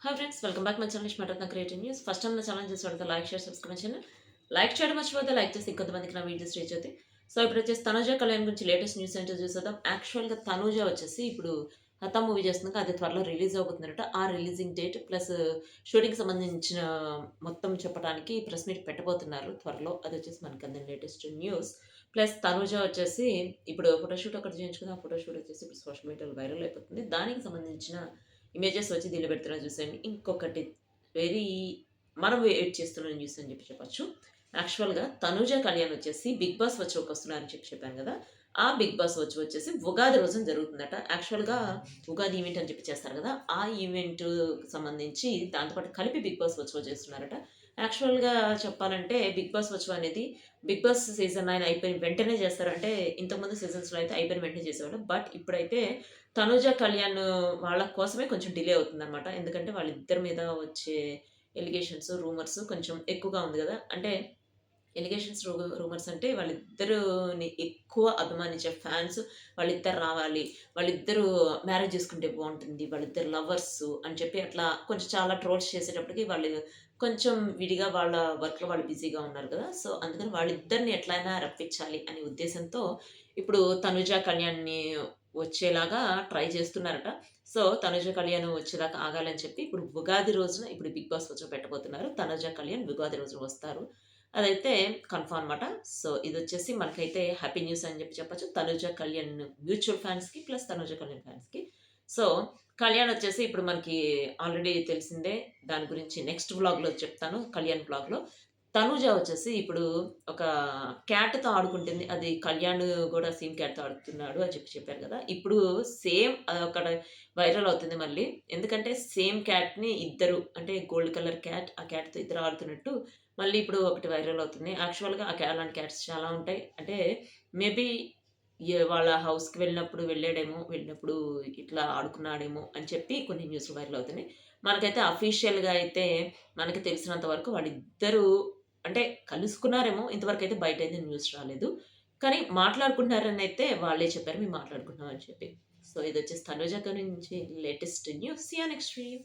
Hi friends, welcome back my channel ఇష్మాటత్న creative news. First time నా channel చూసి like share subscribe channel like చేయడం మర్చిపోతే like చేసి ఇంకొంతమందికి నా వీడియోస్ రీచ్ అవుతాయి. సో ఇప్పుడు వచ్చేసి తనుజ కళ్యాణ్ గురించి లేటెస్ట్ న్యూస్ ఏంటో చూసేద్దాం. యాక్చువల్గా తనుజ వచ్చేసి ఇప్పుడు హతా మూవీ చేస్తున్నాక అది త్వరలో రిలీజ్ అవుతుందట. ఆ రిలీజింగ్ డేట్ ప్లస్ షూటింగ్ సంబంధించిన మొత్తం చెప్పడానికి ప్రెస్ మీట్ పెట్టబోతున్నారు త్వరలో. అది వచ్చేసి మనకి అందిన లేటెస్ట్ న్యూస్. ప్లస్ తనుజ వచ్చేసి ఇప్పుడు ఫోటోషూట్ ఒకటి చేయించుకుంది. ఆ ఫోటోషూట్ వచ్చేసి ఇప్పుడు సోషల్ మీడియాలో వైరల్ అయిపోతుంది. దానికి సంబంధించిన ఇమేజెస్ వచ్చి దీనిలో పెడుతున్నారు చూసండి. ఇంకొకటి వెరీ మనం వెయిట్ చేస్తున్న న్యూస్ అని చెప్పొచ్చు. యాక్చువల్‌గా తనూజ కళ్యాణ్ వచ్చేసి 'బిగ్ బాస్' వచ్చి వస్తున్నారని చెప్పాను కదా! ఆ 'బిగ్ బాస్' వచ్చేసి ఉగాది రోజున జరుగుతుందట. యాక్చువల్‌గా ఉగాది ఈవెంట్ అని చెప్పి చేస్తారు కదా! ఆ ఈవెంట్‌కి సంబంధించి దాంతో పాటు కలిపి 'బిగ్ బాస్' వచ్చి చేస్తున్నారట. యాక్చువల్‌గా చెప్పాలంటే 'బిగ్ బాస్' వచ్చి అనేది 'బిగ్ బాస్' సీజన్ 9 అయిపోయిన వెంటనే చేస్తారు. అంటే ఇంతకుముందు సీజన్స్‌లో అయితే అయిపోయిన వెంటనే చేసేవాళ్ళు. బట్ ఇప్పుడైతే తనూజ కళ్యాణ్ వాళ్ళ కోసమే కొంచెం డిలే అవుతుందనమాట. ఎందుకంటే వాళ్ళిద్దరి మీద వచ్చే ఎలిగేషన్స్, రూమర్స్ కొంచెం ఎక్కువగా ఉంది గదా! అంటే ఎలిగేషన్స్, రూమర్స్ అంటే వాళ్ళిద్దరుని ఎక్కువ అభిమానించే ఫ్యాన్స్ వాళ్ళిద్దరు రావాలి. వాళ్ళిద్దరూ మ్యారేజ్ చేసుకుంటే బావుంటుంది. వాళ్ళిద్దరు లవర్సు అని చెప్పి అట్లా కొంచెం చాలా ట్రోల్స్ చేసేటప్పటికి వాళ్ళు కొంచెం విడిగా వాళ్ళ వర్క్‌లో వాళ్ళు బిజీగా ఉన్నారు కదా! సో, అందుకని వాళ్ళిద్దరిని ఎట్లైనా రప్పించాలి అనే ఉద్దేశంతో ఇప్పుడు తనుజ, కళ్యాణ్‌ని వచ్చేలాగా ట్రై చేస్తున్నారట. సో, తనుజ, కళ్యాణ్ వచ్చేదాకా ఆగాలని చెప్పి ఇప్పుడు ఉగాది రోజున ఇప్పుడు 'బిగ్ బాస్' వచ్చి పెట్టబోతున్నారు. తనుజ, కళ్యాణ్ ఉగాది రోజున వస్తారు. అదైతే కన్ఫర్మ్ అనమాట. సో, ఇదొచ్చేసి మనకైతే హ్యాపీ న్యూస్ అని చెప్పొచ్చు. తనుజ, కళ్యాణ్ మ్యూచువల్ ఫ్యాన్స్‌కి ప్లస్ తనుజ, కళ్యాణ్ ఫ్యాన్స్‌కి. సో, కళ్యాణ్ వచ్చేసి ఇప్పుడు మనకి ఆల్రెడీ తెలిసిందే. దాని గురించి నెక్స్ట్ వ్లాగ్‌లో చెప్తాను. కళ్యాణ్ వ్లాగ్‌లో. తనూజ వచ్చేసి ఇప్పుడు ఒక క్యాట్‌తో ఆడుకుంటుంది. అది కళ్యాణ్ గూడా సేమ్ క్యాట్‌తో ఆడుతున్నాడు అని చెప్పారు కదా! ఇప్పుడు సేమ్ అదొకటి వైరల్ అవుతుంది మళ్ళీ. ఎందుకంటే సేమ్ క్యాట్‌ని ఇద్దరు అంటే గోల్డ్ కలర్ క్యాట్, ఆ క్యాట్‌తో ఇద్దరు ఆడుతున్నట్టు మళ్ళీ ఇప్పుడు ఒకటి వైరల్ అవుతుంది. యాక్చువల్‌గా అలాంటి క్యాట్స్ చాలా ఉంటాయి. అంటే మేబీ వాళ్ళ హౌస్‌కి వెళ్ళినప్పుడు ఇట్లా ఆడుకున్నాడేమో అని చెప్పి కొన్ని న్యూస్‌లు వైరల్ అవుతున్నాయి. మనకైతే అఫీషియల్‌గా అయితే మనకి తెలిసినంత వరకు వాళ్ళిద్దరూ అంటే కలుసుకున్నారేమో ఇంతవరకైతే బయటైతే న్యూస్ రాలేదు. కానీ మాట్లాడుకుంటున్నారనైతే వాళ్ళే చెప్పారు. మేము మాట్లాడుకుంటున్నాం అని చెప్పి. సో, ఇదొచ్చేసి తనుజ గురించి latest news. See you next video.